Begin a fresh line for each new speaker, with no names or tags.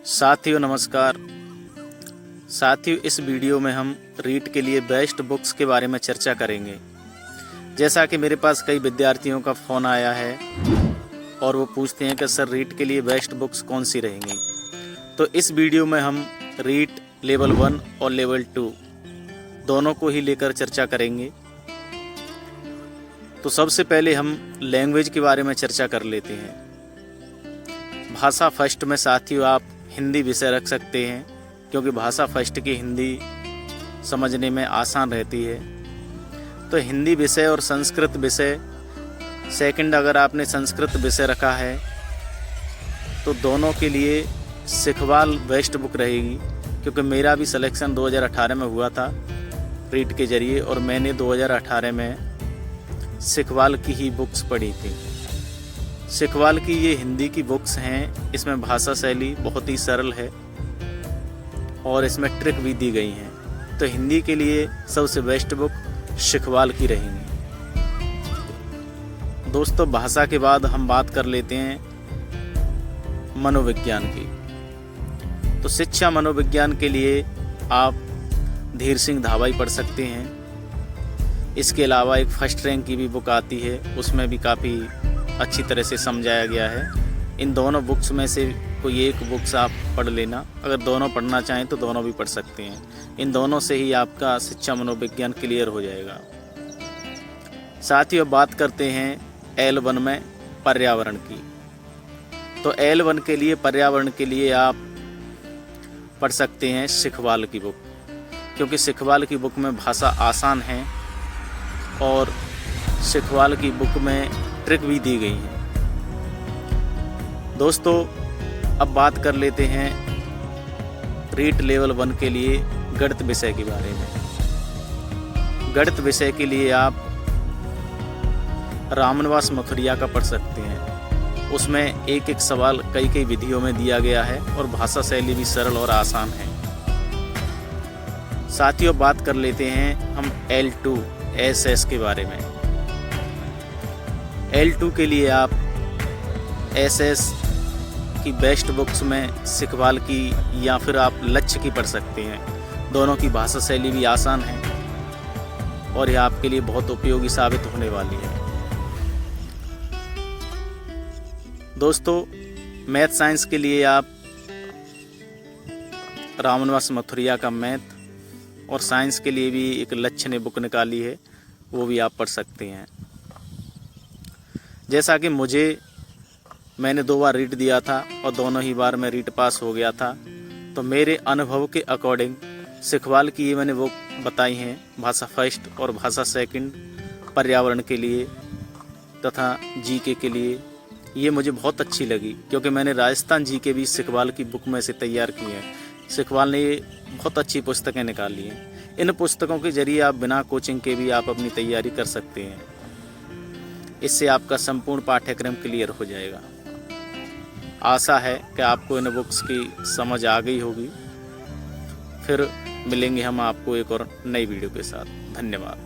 साथियों नमस्कार। साथियों, इस वीडियो में हम रीट के लिए बेस्ट बुक्स के बारे में चर्चा करेंगे। जैसा कि मेरे पास कई विद्यार्थियों का फ़ोन आया है और वो पूछते हैं कि सर रीट के लिए बेस्ट बुक्स कौन सी रहेंगी। तो इस वीडियो में हम रीट लेवल 1 और लेवल 2 दोनों को ही लेकर चर्चा करेंगे। तो सबसे पहले हम लैंग्वेज के बारे में चर्चा कर लेते हैं। भाषा फर्स्ट में साथियों आप हिंदी विषय रख सकते हैं, क्योंकि भाषा फर्स्ट की हिंदी समझने में आसान रहती है। तो हिंदी विषय और संस्कृत विषय सेकंड, अगर आपने संस्कृत विषय रखा है तो दोनों के लिए सिखवाल बेस्ट बुक रहेगी, क्योंकि मेरा भी सिलेक्शन 2018 में हुआ था रीट के जरिए और मैंने 2018 में सिखवाल की ही बुक्स पढ़ी थी। सिखवाल की ये हिंदी की बुक्स हैं। इसमें भाषा शैली बहुत ही सरल है और इसमें ट्रिक भी दी गई हैं। तो हिंदी के लिए सबसे बेस्ट बुक सिखवाल की रहेंगी। दोस्तों, भाषा के बाद हम बात कर लेते हैं मनोविज्ञान की। तो शिक्षा मनोविज्ञान के लिए आप धीर सिंह धाबाई पढ़ सकते हैं। इसके अलावा एक फर्स्ट रैंक की भी बुक आती है, उसमें भी काफ़ी अच्छी तरह से समझाया गया है। इन दोनों बुक्स में से कोई एक बुक्स आप पढ़ लेना। अगर दोनों पढ़ना चाहें तो दोनों भी पढ़ सकते हैं। इन दोनों से ही आपका शिक्षा मनोविज्ञान क्लियर हो जाएगा। साथ ही अब बात करते हैं L1 में पर्यावरण की। तो L1 के लिए पर्यावरण के लिए आप पढ़ सकते हैं सिखवाल की बुक, क्योंकि सिखवाल की बुक में भाषा आसान है और सिखवाल की बुक में ट्रिक भी दी गई है। दोस्तों, अब बात कर लेते हैं रीट लेवल 1 के लिए गणित विषय के बारे में। गणित विषय के लिए आप रामनिवास मथुरिया का पढ़ सकते हैं। उसमें एक एक सवाल कई कई विधियों में दिया गया है और भाषा शैली भी सरल और आसान है। साथियों, बात कर लेते हैं हम L2 SS के बारे में। L2 के लिए आप SS की बेस्ट बुक्स में सिखवाल की या फिर आप लक्ष्य की पढ़ सकते हैं। दोनों की भाषा शैली भी आसान है और यह आपके लिए बहुत उपयोगी साबित होने वाली है। दोस्तों, मैथ साइंस के लिए आप रामनिवास मथुरिया का मैथ और साइंस के लिए भी एक लक्ष्य ने बुक निकाली है, वो भी आप पढ़ सकते हैं। जैसा कि मैंने 2 बार रीट दिया था और दोनों ही बार मैं रीट पास हो गया था। तो मेरे अनुभव के अकॉर्डिंग सिखवाल की ये मैंने वो बताई हैं, भाषा फर्स्ट और भाषा सेकंड पर्यावरण के लिए तथा जीके के लिए। ये मुझे बहुत अच्छी लगी, क्योंकि मैंने राजस्थान जीके भी सिखवाल की बुक में से तैयार की है। सिखवाल ने ये बहुत अच्छी पुस्तकें निकाली हैं। इन पुस्तकों के जरिए आप बिना कोचिंग के भी आप अपनी तैयारी कर सकते हैं। इससे आपका संपूर्ण पाठ्यक्रम क्लियर हो जाएगा। आशा है कि आपको इन बुक्स की समझ आ गई होगी। फिर मिलेंगे हम आपको एक और नई वीडियो के साथ। धन्यवाद।